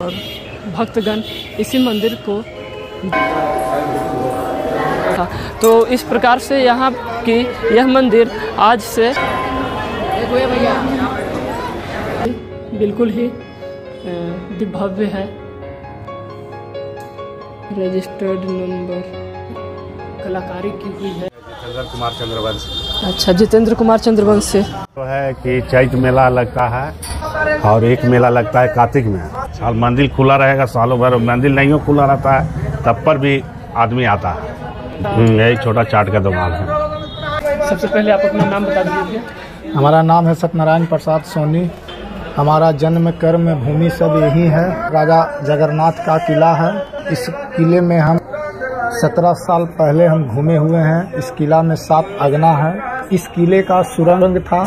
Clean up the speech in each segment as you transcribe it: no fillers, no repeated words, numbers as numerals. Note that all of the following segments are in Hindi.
और भक्तगण इसी मंदिर को तो इस प्रकार से यहाँ की यह मंदिर आज से बिल्कुल ही भव्य है। रजिस्टर्ड नंबर कलाकारी की हुई है। जितेंद्र कुमार चंद्रवंशी। अच्छा, जितेंद्र कुमार चंद्रवंशी। तो है कि चैत मेला लगता है और एक मेला लगता है कार्तिक में। साल मंदिर खुला रहेगा, सालों भर मंदिर नहीं खुला रहता है, तब पर भी आदमी आता है। यही छोटा चाट का दुकान है। सबसे पहले आप अपना नाम बता दीजिए। हमारा नाम है सत्यनारायण प्रसाद सोनी। हमारा जन्म कर्म भूमि सब यही है। राजा जगन्नाथ का किला है। इस किले में हम 17 साल पहले हम घूमे हुए हैं। इस किला में 7 अगना है। इस किले का सुरंग था।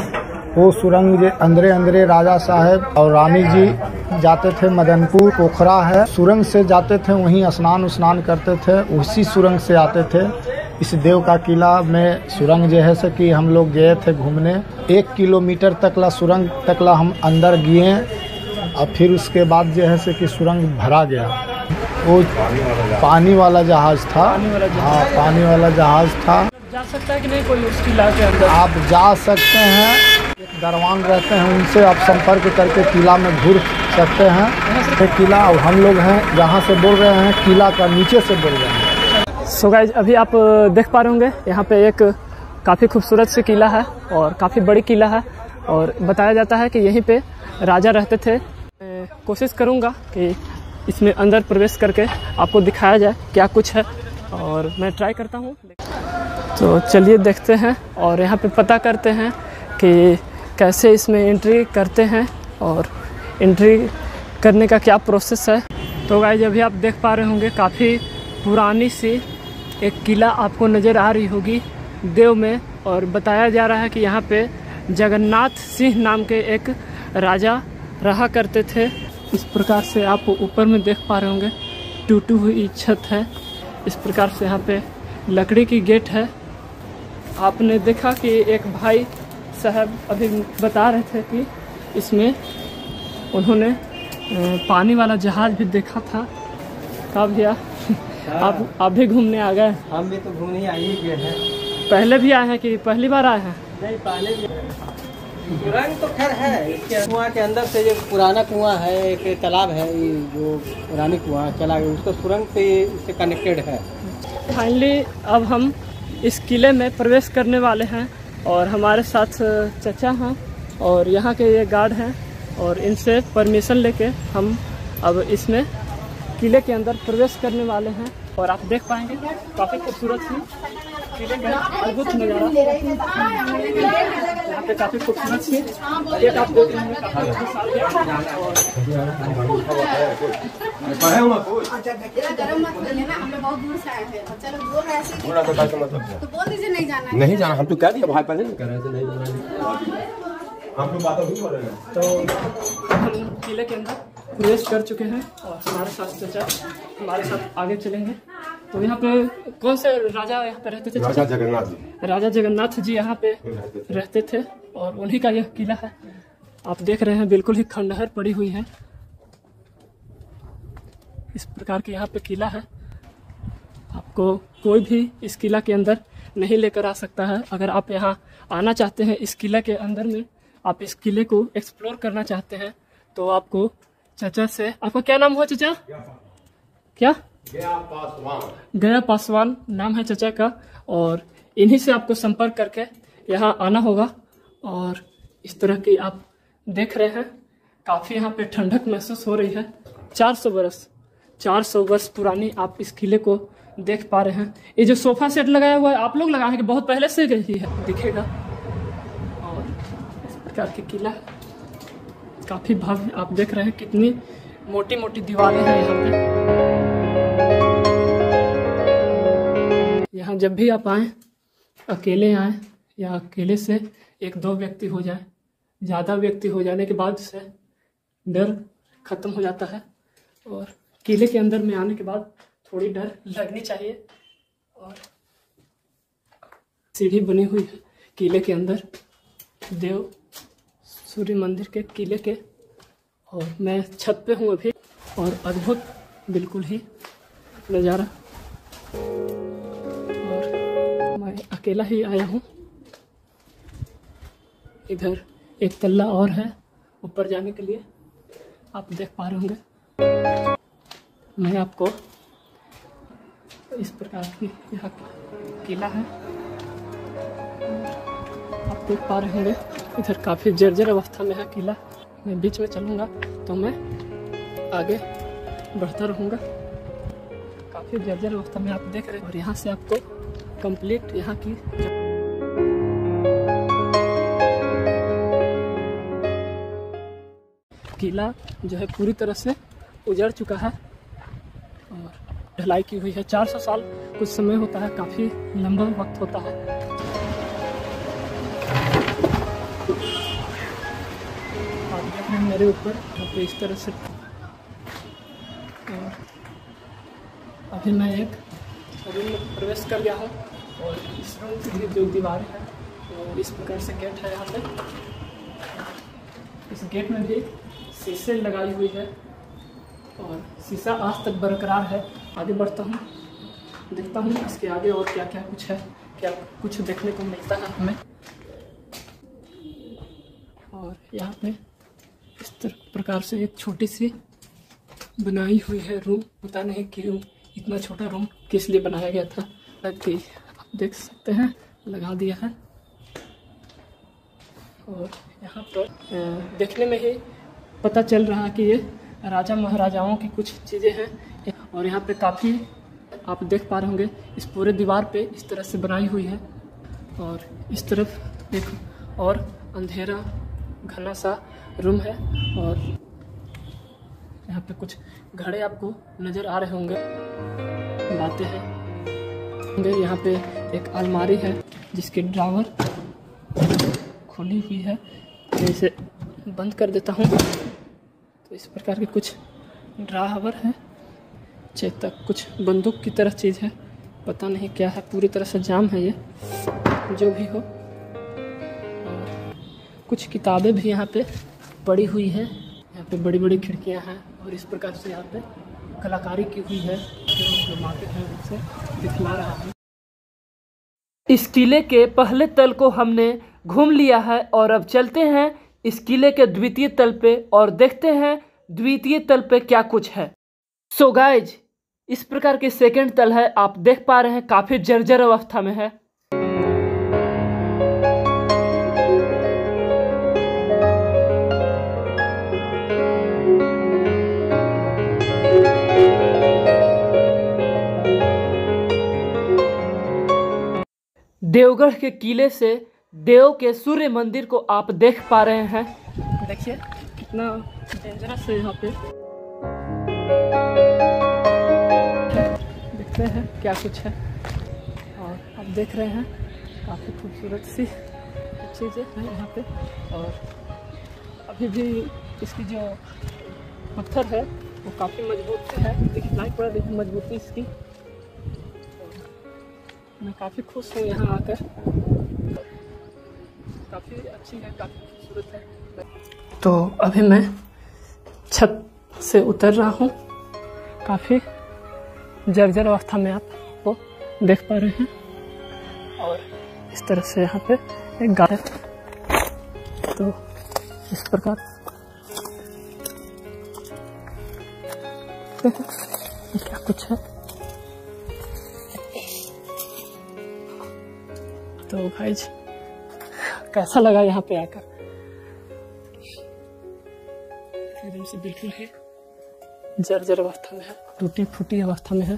वो सुरंग अंदरे अंदरे राजा साहब और रानी जी जाते थे। मदनपुर पोखरा है, सुरंग से जाते थे, वहीं स्नान करते थे, उसी सुरंग से आते थे। इस देव का किला में सुरंग जो है कि हम लोग गए थे घूमने। 1 किलोमीटर तकला सुरंग तकला हम अंदर गए और फिर उसके बाद जो है कि सुरंग भरा गया। वो पानी वाला जहाज था। हाँ, पानी वाला जहाज था। जा सकता है कि नहीं कोई उस किला के अंदर? आप जा सकते हैं। एक दरवान रहते हैं, उनसे आप संपर्क करके किला में घूर सकते हैं। किला और हम लोग हैं जहाँ से बोल रहे हैं, किला का नीचे से बोल रहे हैं। सो गाइस, अभी आप देख पा रहे होंगे यहाँ पे एक काफ़ी खूबसूरत सी किला है और काफ़ी बड़ी किला है और बताया जाता है कि यहीं पे राजा रहते थे। कोशिश करूँगा कि इसमें अंदर प्रवेश करके आपको दिखाया जाए क्या कुछ है और मैं ट्राई करता हूँ। तो चलिए देखते हैं और यहाँ पे पता करते हैं कि कैसे इसमें एंट्री करते हैं और एंट्री करने का क्या प्रोसेस है। तो गाइस, अभी आप देख पा रहे होंगे काफ़ी पुरानी सी एक किला आपको नज़र आ रही होगी देव में और बताया जा रहा है कि यहाँ पे जगन्नाथ सिंह नाम के एक राजा रहा करते थे। इस प्रकार से आप ऊपर में देख पा रहे होंगे टूटी हुई छत है। इस प्रकार से यहाँ पे लकड़ी की गेट है। आपने देखा कि एक भाई साहब अभी बता रहे थे कि इसमें उन्होंने पानी वाला जहाज भी देखा था। कब भैया आप भी घूमने आ गए? हम भी तो घूमने आ ही गए हैं। पहले भी आए हैं कि पहली बार आए हैं? नहीं, पहले भी। सुरंग तो खैर है। इसके कुआं के अंदर से जो पुराना कुआं है, एक तालाब है, ये जो पुरानी कुआं चला गया, उसको सुरंग से इससे कनेक्टेड है। फाइनली अब हम इस किले में प्रवेश करने वाले हैं और हमारे साथ चचा हैं और यहाँ के ये गार्ड हैं और इनसे परमिशन लेके हम अब इसमें किले के अंदर प्रवेश करने वाले हैं और आप देख पाएंगे काफ़ी खूबसूरत सी किले का अद्भुत नज़ारा। यहाँ पे काफ़ी खूबसूरत सी एक आप देख रहे हैं। नहीं जाना, हम तो कह दिया भाई, पहले नहीं कर रहे थे, नहीं जाना हम तो बात नहीं कर रहे हैं। तो हम किले के अंदर प्रवेश कर चुके हैं और हमारे साथ चचा हमारे साथ आगे चलेंगे। तो यहाँ पे कौन से राजा यहाँ पे रहते थे? राजा जगन्नाथ जी। राजा जगन्नाथ जी यहाँ पे रहते थे और उन्हीं का यह किला है। आप देख रहे हैं बिल्कुल ही खंडहर पड़ी हुई है। इस प्रकार के यहाँ पे किला है। आपको कोई भी इस किला के अंदर नहीं लेकर आ सकता है। अगर आप यहाँ आना चाहते हैं, इस किला के अंदर में आप इस किले को एक्सप्लोर करना चाहते हैं, तो आपको चचा से, आपका क्या नाम हुआ चचा? क्या? गया पासवान नाम है चचा का और इन्हीं से आपको संपर्क करके यहाँ आना होगा। और इस तरह की आप देख रहे हैं काफ़ी यहाँ पे ठंडक महसूस हो रही है। 400 वर्ष पुरानी आप इस किले को देख पा रहे हैं। ये जो सोफा सेट लगाया हुआ है आप लोग लगाए हैं कि बहुत पहले से ही है दिखेगा। और इस प्रकार की किला काफ़ी भव्य आप देख रहे हैं, कितनी मोटी मोटी दीवारें हैं यहाँ पे। यहाँ जब भी आप आएँ, अकेले आएँ या अकेले से 1-2 व्यक्ति हो जाए, ज़्यादा व्यक्ति हो जाने के बाद से डर खत्म हो जाता है और किले के अंदर में आने के बाद थोड़ी डर लगनी चाहिए। और सीढ़ी बनी हुई है किले के अंदर, देव सूर्य मंदिर के किले के, और मैं छत पे हूँ अभी। और अद्भुत बिल्कुल ही नज़ारा। और मैं अकेला ही आया हूँ। इधर एक तल्ला और है ऊपर जाने के लिए, आप देख पा रहे होंगे। मैं आपको इस प्रकार की यहाँ किला है, आप देख पा रहे होंगे। इधर काफ़ी जर्जर अवस्था में है किला। मैं बीच में चलूँगा तो मैं आगे बढ़ता रहूँगा। काफ़ी जर्जर अवस्था में आप देख रहे हैं। और यहाँ से आपको कंप्लीट यहाँ की किला जो है पूरी तरह से उजड़ चुका है और ढलाई की हुई है। 400 साल कुछ समय होता है, काफ़ी लंबा वक्त होता है। और मेरे ऊपर यहाँ पे इस तरह से, और अभी मैं एक रूम में प्रवेश कर गया हूँ। और इस रूम की जो दीवारें हैं वो इस प्रकार से गेट है। यहाँ पे इस गेट में भी शीशे लगाई हुई है और शीशा आज तक बरकरार है। आगे बढ़ता हूँ, देखता हूँ इसके आगे और क्या क्या कुछ है, क्या कुछ देखने को मिलता है हमें। और यहाँ पे इस प्रकार से एक छोटी सी बनाई हुई है रूम। पता नहीं क्यों इतना छोटा रूम किस लिए बनाया गया था। कि आप देख सकते हैं लगा दिया है। और यहाँ पर देखने में ही पता चल रहा है कि ये राजा महाराजाओं की कुछ चीज़ें हैं। और यहाँ पे काफ़ी आप देख पा रहे होंगे इस पूरे दीवार पे इस तरह से बनाई हुई है। और इस तरफ एक और अंधेरा घना सा रूम है। और यहाँ पे कुछ घड़े आपको नज़र आ रहे होंगे, बातें हैं। यहाँ पे एक अलमारी है जिसकी ड्रावर खुली हुई है। मैं इसे बंद कर देता हूँ। तो इस प्रकार के कुछ ड्रावर है। चेतक कुछ बंदूक की तरह चीज़ है, पता नहीं क्या है। पूरी तरह से जाम है ये, जो भी हो। और कुछ किताबें भी यहाँ पे पड़ी हुई है। यहाँ पे बड़ी बड़ी खिड़कियाँ हैं और इस प्रकार से यहाँ पे कलाकारी की हुई है जो मार्केट है उससे दिखला रहा है। इस किले के पहले तल को हमने घूम लिया है और अब चलते हैं इस किले के द्वितीय तल पे और देखते हैं द्वितीय तल पे क्या कुछ है। सो गाइज, इस प्रकार के सेकंड तल है, आप देख पा रहे हैं काफ़ी जर्जर अवस्था में है। देवगढ़ के किले से देव के सूर्य मंदिर को आप देख पा रहे हैं। देखिए कितना डेंजरस है यहाँ पे। देखते हैं क्या कुछ है। और आप देख रहे हैं काफ़ी खूबसूरत सी चीज़ें हैं यहाँ पे। और अभी भी इसकी जो पत्थर है वो काफ़ी मजबूत है, दिखलाई पड़ा देखिए मजबूती इसकी। मैं काफ़ी खुश हूँ यहाँ आकर, काफ़ी अच्छी है, काफ़ी खूबसूरत है। तो अभी मैं छत से उतर रहा हूँ। काफ़ी जर्जर अवस्था में आपको देख पा रहे हैं। और इस तरह से यहाँ पे एक गाय है। तो इस प्रकार क्या कुछ है। तो भाई कैसा लगा यहाँ पे आकर? एकदम से बिल्कुल ही जर्जर अवस्था में है, टूटी फूटी अवस्था में है।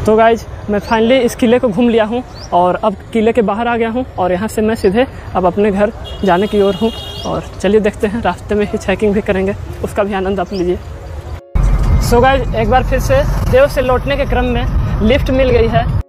तो गाइज मैं फाइनली इस किले को घूम लिया हूँ और अब किले के बाहर आ गया हूँ। और यहाँ से मैं सीधे अब अपने घर जाने की ओर हूँ। और चलिए देखते हैं, रास्ते में ही चेकिंग भी करेंगे, उसका भी आनंद आप लीजिए। सो गाइज एक बार फिर से देव से लौटने के क्रम में लिफ्ट मिल गई है।